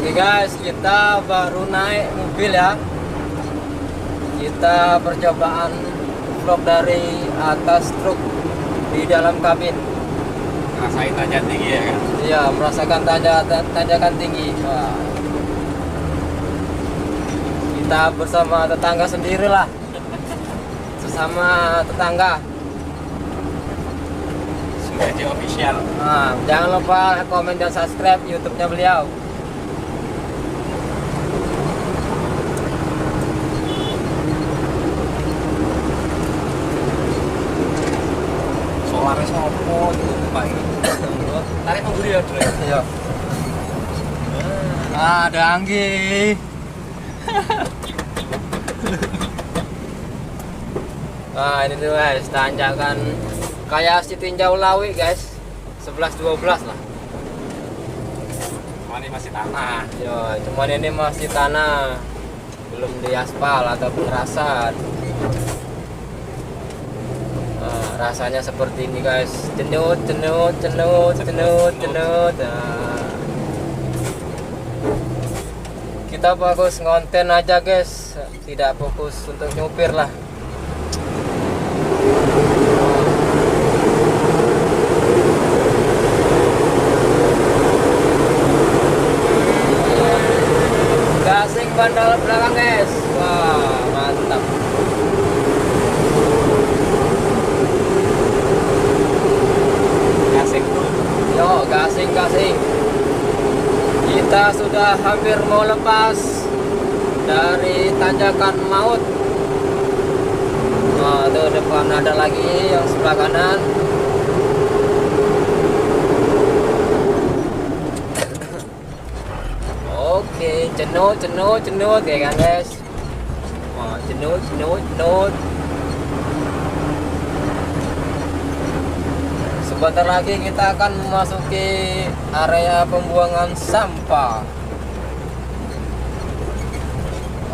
Oke guys, kita baru naik mobil ya. Kita percobaan vlog dari atas truk di dalam kabin. Rasain tanjakan tinggi ya kan? Iya, merasakan tanjakan tinggi. Wah. Kita bersama tetangga sendirilah. Sesama tetangga. Sudah di official. Nah, jangan lupa komen dan subscribe YouTube-nya beliau. Solarnya sopo gitu Pak ini. Tarik tunggu dia dulu. Iya. Ada Anggi. Nah, ini tuh guys, tanjakan kayak si tinjau lawi guys. 11-12 lah. Ini masih tanah. Yo, cuman ini masih tanah. Belum diaspal atau perasan. Nah, rasanya seperti ini guys. Cenut. Nah. Kita fokus ngonten aja guys, tidak fokus untuk nyupir lah. Gasing bandal belakang guys. Wah, mantap. Gasing tuh. Yo, gasing. Kita sudah hampir mau lepas dari tanjakan maut. Nah, itu depan ada lagi yang sebelah kanan. Oke, cenut ya kan guys. Wah, cenut. Sebentar lagi kita akan memasuki area pembuangan sampah.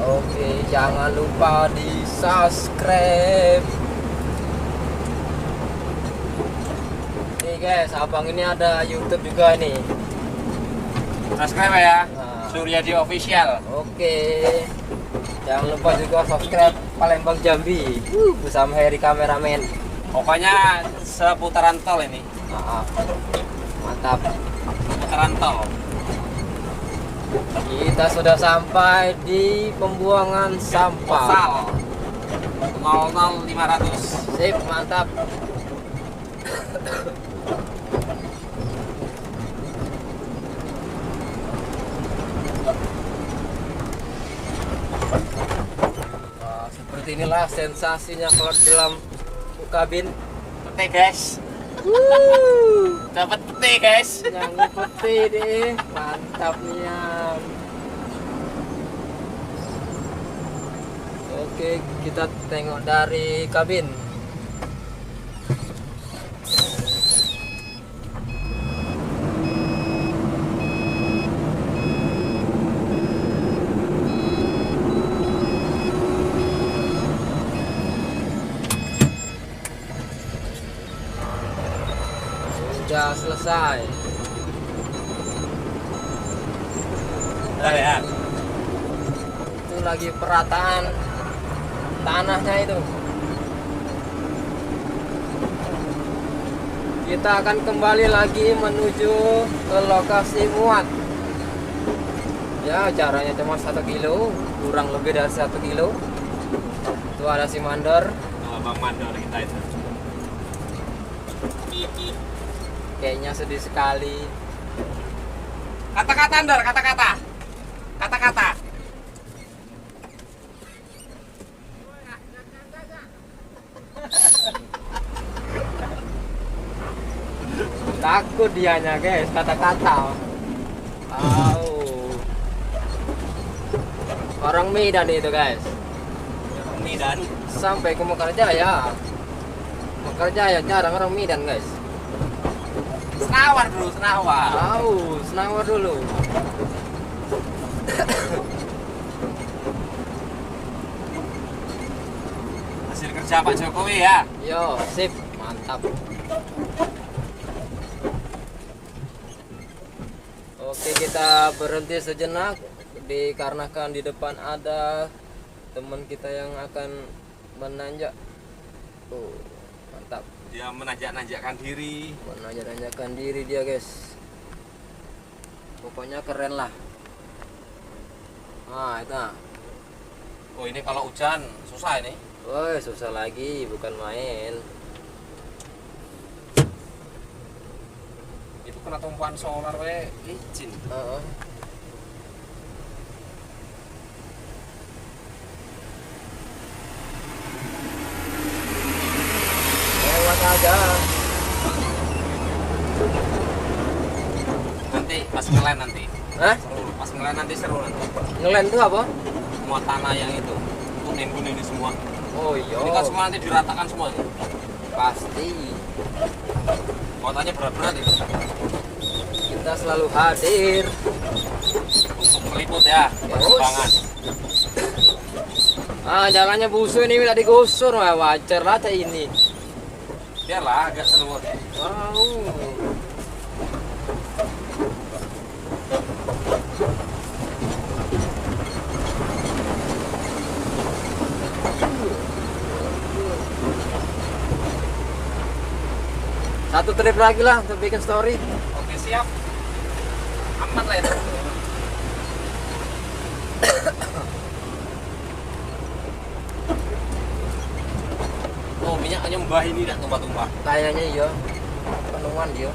Oke, jangan lupa di subscribe. Nih guys, abang ini ada YouTube juga nih. Subscribe ya. Nah. Suryadi official. Oke, jangan lupa juga subscribe Palembang Jambi bersama Heri kameramen. Pokoknya seputaran tol ini. Mantap. Seputaran tol. Kita sudah sampai di pembuangan sampah. Sal 00500. Sip, mantap. Wah, seperti inilah sensasinya kalau di dalam kabin. Pete guys. Dapat pete guys. Yang peti deh, mantapnya. Oke, kita tengok dari kabin. Sudah selesai. Udah ya. Itu lagi perataan tanahnya itu. Kita akan kembali lagi menuju ke lokasi muat. Ya, jaraknya cuma 1 kilo, kurang lebih dari 1 kilo. Itu ada si mandor. Bang Mandor kita itu. Kayaknya sedih sekali. Kata-kata Ndor, kata-kata. Kata-kata. Takut dianya guys, kata-kata. Tahu. Orang Medan itu guys. Medan. Sampai ke Mekarjaya. Mekarjaya jarang orang Medan guys. Senawar dulu, senawar. Tahu, senawar dulu. Hasil kerja Pak Jokowi ya. Yo, sip, mantap. Oke, kita berhenti sejenak dikarenakan di depan ada teman kita yang akan menanjak. Oh, mantap. Dia menanjak-nanjakkan diri. Menanjak-nanjakkan diri dia, guys. Pokoknya keren lah. Nah, itu. Oh, ini kalau hujan susah ini. Woi, susah lagi, bukan main. Itu kena tumpuan solar we licin. Heeh. Lewat aja. Nanti pas ngelain nanti. Hah? Seru. Pas ngelain nanti seru nanti. Ngelen tuh apa? Semua tanah yang itu kuning-kuning ini semua. Oh iya. Ini kan semua nanti diratakan semua. Pasti. Kotanya berat-berat itu. Kita selalu hadir. Untuk meliput ya, perkembangan. Ah, jalannya busuk ini minta digusur, wah, wajar lah teh ini. Biarlah agak seru. Wow. Satu trip lagi lah untuk bikin story. Oke, siap. Aman lah itu. Oh, minyak nyembah ini dah tumpah-tumpah. Kayaknya iya. Penuhan dia.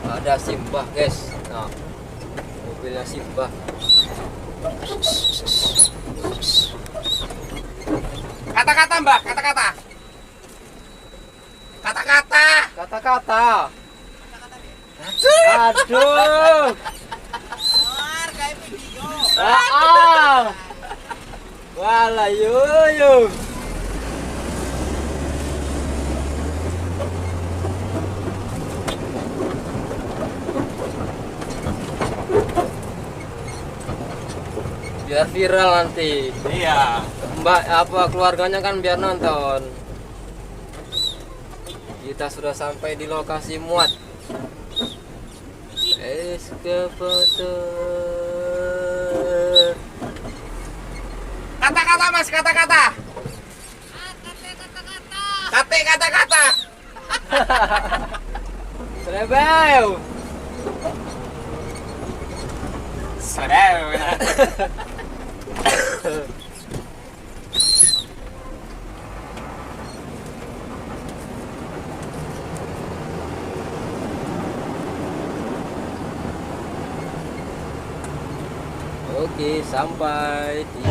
Ada Simbah, guys. Nah, mobilnya Simbah. Kata-kata, Mbak, kata-kata. Kata-kata. Kata-kata. Aduh. Wala yuyung. Biar viral nanti. Iya. Mbak apa keluarganya kan biar nonton. Kita sudah sampai di lokasi muat. Eskavator. Kata-kata, Mas, kata-kata. Kate kata-kata. Serebel. Sedap. Oke, sampai di